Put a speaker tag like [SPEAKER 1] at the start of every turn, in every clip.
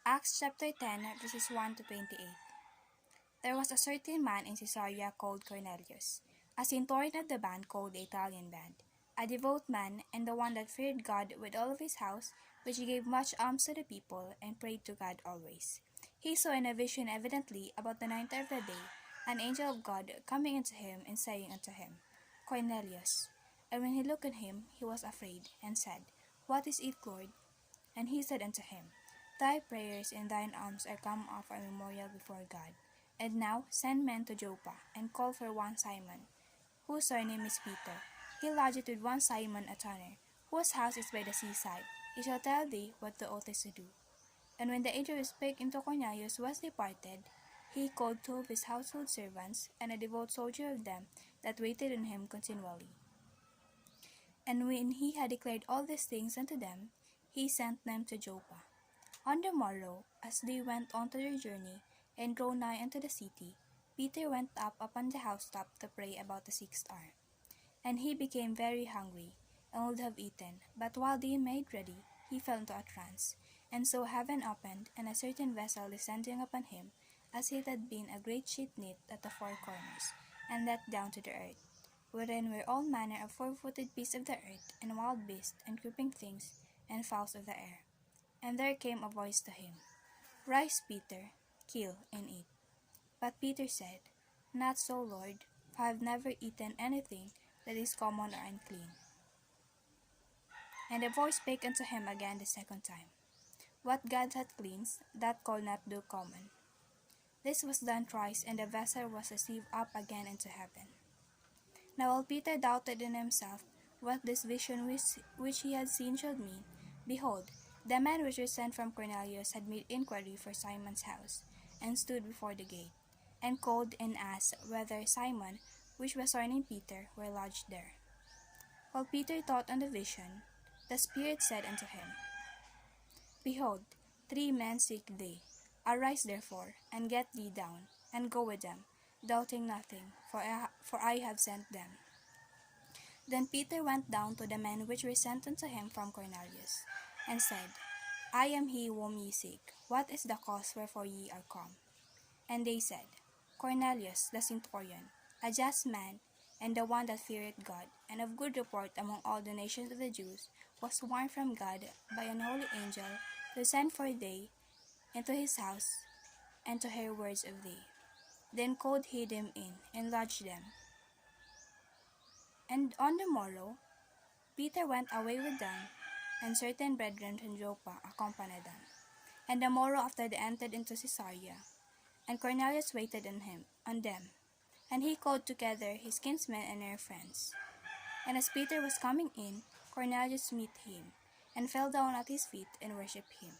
[SPEAKER 1] Acts chapter 10, verses 1 to 28. There was a certain man in Caesarea called Cornelius, a centurion of the band called the Italian band, a devout man, and the one that feared God with all of his house, which gave much alms to the people, and prayed to God always. He saw in a vision evidently about the ninth hour of the day an angel of God coming unto him, and saying unto him, Cornelius. And when he looked on him, he was afraid, and said, What is it, Lord? And he said unto him, Thy prayers and thine alms are come off a memorial before God. And now send men to Joppa, and call for one Simon, whose surname is Peter. He lodgeth with one Simon a tanner, whose house is by the seaside. He shall tell thee what thou oughtest to do. And when the angel who spake unto Cornelius was departed, he called two of his household servants, and a devout soldier of them that waited on him continually. And when he had declared all these things unto them, he sent them to Joppa. On the morrow, as they went on to their journey, and drew nigh unto the city, Peter went up upon the housetop to pray about the sixth hour. And he became very hungry, and would have eaten, but while they made ready, he fell into a trance, and saw heaven opened, and a certain vessel descending upon him, as it had been a great sheet knit at the four corners, and let down to the earth, wherein were all manner of four-footed beasts of the earth, and wild beasts, and creeping things, and fowls of the air. And there came a voice to him, Rise, Peter, kill and eat. But Peter said, Not so, Lord, for I have never eaten anything that is common or unclean. And the voice spake unto him again the second time, What God hath cleansed, that call not do common. This was done thrice, and the vessel was received up again into heaven. Now while Peter doubted in himself what this vision which he had seen should mean, behold, the men which were sent from Cornelius had made inquiry for Simon's house, and stood before the gate, and called and asked whether Simon, which was surnamed Peter, were lodged there. While Peter thought on the vision, the Spirit said unto him, Behold, 3 men seek thee. Arise therefore, and get thee down, and go with them, doubting nothing, for I have sent them. Then Peter went down to the men which were sent unto him from Cornelius, and said, I am he whom ye seek. What is the cause wherefore ye are come? And they said, Cornelius the centurion, a just man, and the one that feareth God, and of good report among all the nations of the Jews, was warned from God by an holy angel to send for thee into his house, and to hear words of thee. Then called he them in, and lodged them. And on the morrow Peter went away with them, and certain brethren from Joppa accompanied them. And the morrow after they entered into Caesarea, and Cornelius waited on them, and he called together his kinsmen and near friends. And as Peter was coming in, Cornelius met him, and fell down at his feet, and worshipped him.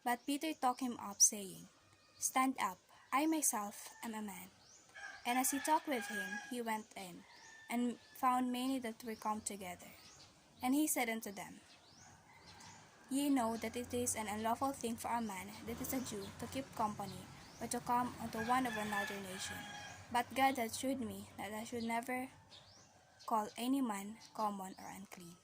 [SPEAKER 1] But Peter took him up, saying, Stand up, I myself am a man. And as he talked with him, he went in, and found many that were come together. And he said unto them, Ye know that it is an unlawful thing for a man that is a Jew to keep company, or to come unto one of another nation. But God hath shewed me that I should never call any man common or unclean.